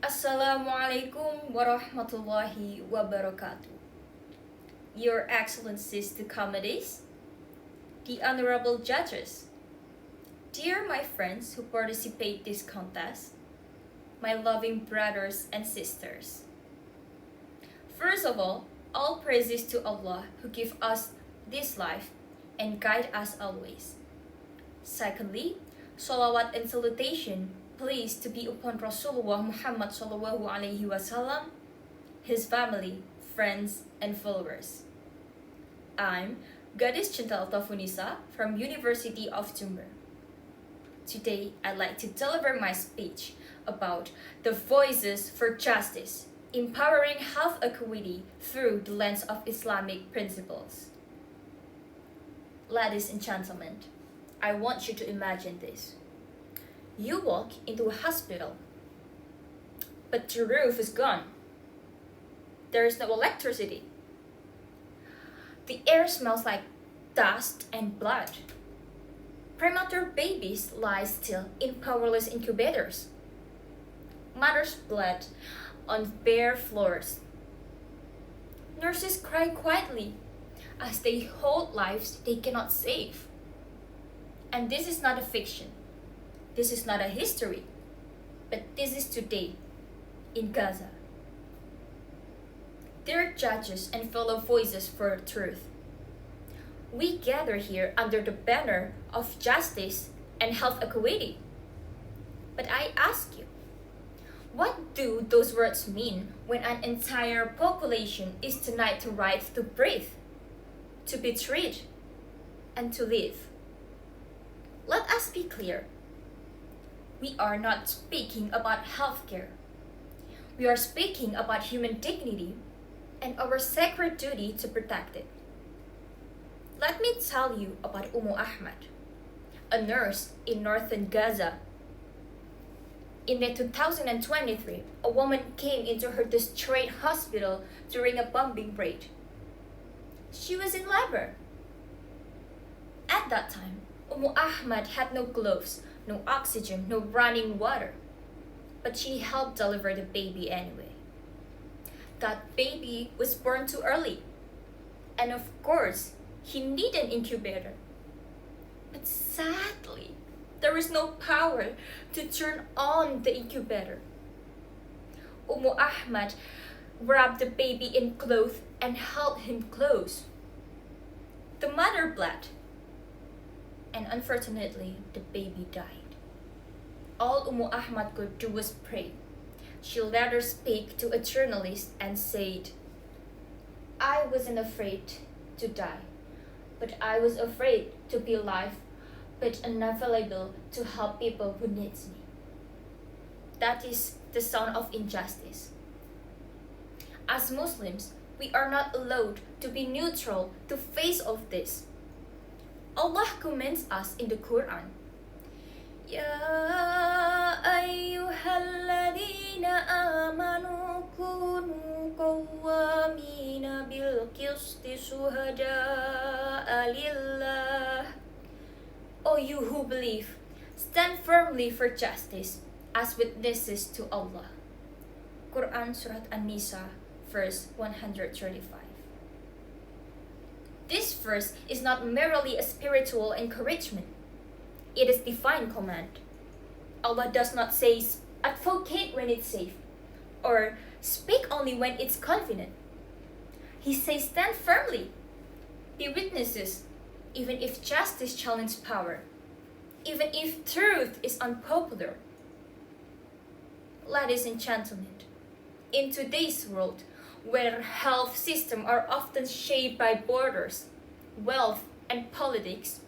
Assalamualaikum warahmatullahi wabarakatuh. Your Excellencies the committees, the honorable judges, dear my friends who participate this contest, my loving brothers and sisters. First of all praises to Allah who give us this life and guide us always. Secondly, salawat and salutation pleased to be upon Rasulullah Muhammad sallallahu alaihi wasallam, his family, friends, and followers. I'm Gadis Cinta from University of Jember. Today, I'd like to deliver my speech about the voices for justice, empowering health equity through the lens of Islamic principles. Ladies and gentlemen, I want you to imagine this. You walk into a hospital, but the roof is gone. There is no electricity. The air smells like dust and blood. Premature babies lie still in powerless incubators. Mothers bled on bare floors. Nurses cry quietly as they hold lives they cannot save. And this is not a fiction. This is not a history, but this is today in Gaza. Dear judges and fellow voices for truth, we gather here under the banner of justice and health equity. But I ask you, what do those words mean when an entire population is denied the right to breathe, to be treated, and to live? Let us be clear. We are not speaking about healthcare. We are speaking about human dignity and our sacred duty to protect it. Let me tell you about Ahmad, a nurse in northern Gaza. In 2023, a woman came into her destroyed hospital during a bombing raid. She was in labor. At that time, Ahmad had no gloves, no oxygen, no running water. But she helped deliver the baby anyway. That baby was born too early. And of course, he needed an incubator. But sadly, there is no power to turn on the incubator. Ahmad wrapped the baby in cloth and held him close. The mother bled. And unfortunately, the baby died. All Ahmad could do was pray. She later spoke to a journalist and said, "I wasn't afraid to die, but I was afraid to be alive, but unavailable to help people who needs me." That is the sound of injustice. As Muslims, we are not allowed to be neutral to face of this. Allah commends us in the Quran. Ya ayyuhalladzina amanu kunu qawwamina bil qisti shuhada'a lillah. O you who believe, stand firmly for justice as witnesses to Allah. Quran Surat An-Nisa, verse 135. This verse is not merely a spiritual encouragement. It is divine command. Allah does not say, advocate when it's safe, or speak only when it's convenient. He says, stand firmly. Be witnesses, even if justice challenges power, even if truth is unpopular. Ladies and gentlemen, in today's world, where health systems are often shaped by borders, wealth, and politics,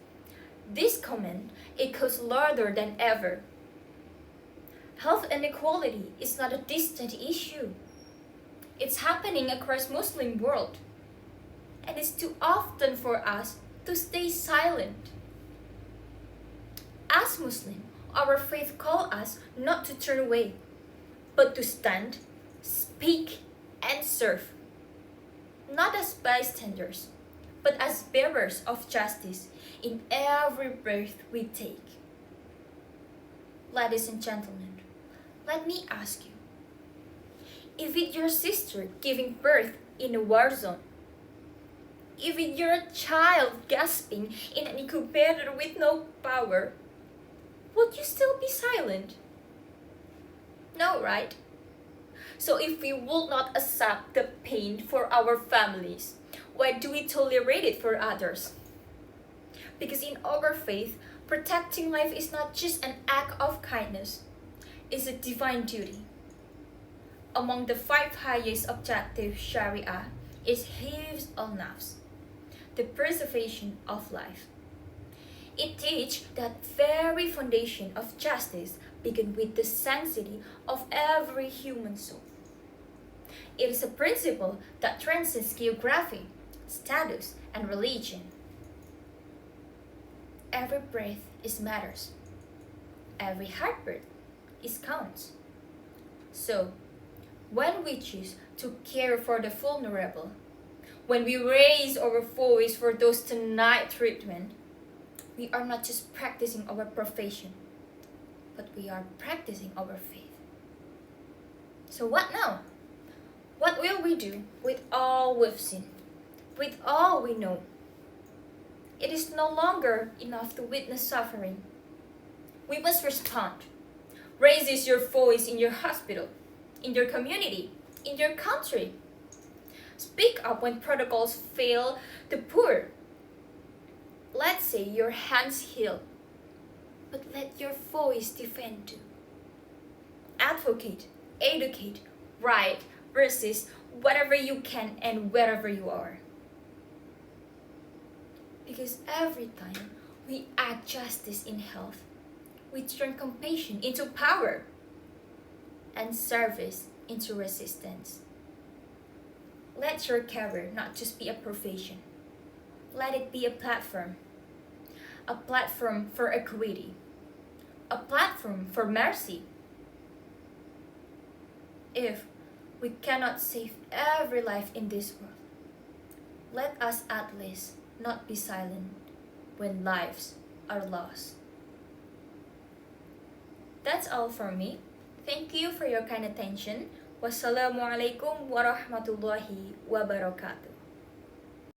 this comment echoes louder than ever. Health inequality is not a distant issue. It's happening across Muslim world, and it's too often for us to stay silent. As Muslim, our faith calls us not to turn away, but to stand, speak, and serve, not as bystanders, but as bearers of justice in every breath we take. Ladies and gentlemen, let me ask you, If it's your sister giving birth in a war zone, if it's your child gasping in an incubator with no power, would you still be silent? No, right? So if we will not accept the pain for our families, why do we tolerate it for others? Because in our faith, protecting life is not just an act of kindness, it's a divine duty. Among the 5 highest objectives Sharia is Hifz al-Nafs, the preservation of life. It teaches that very foundation of justice begins with the sanctity of every human soul. It is a principle that transcends geography, status, and religion. Every breath is matters. Every heartbeat is counts. So, when we choose to care for the vulnerable, when we raise our voice for those denied treatment, we are not just practicing our profession, but we are practicing our faith. So what now? What will we do with all we've seen, with all we know? It is no longer enough to witness suffering. We must respond. Raise your voice in your hospital, in your community, in your country. Speak up when protocols fail the poor. Let's say your hands heal, but let your voice defend too. Advocate, educate, write, resist, whatever you can and wherever you are. Because every time we act justice in health, we turn compassion into power and service into resistance. Let your career not just be a profession. Let it be a platform for equity, a platform for mercy. If we cannot save every life in this world, let us at least not be silent when lives are lost. That's all from me. Thank you for your kind attention. Wassalamualaikum warahmatullahi wabarakatuh.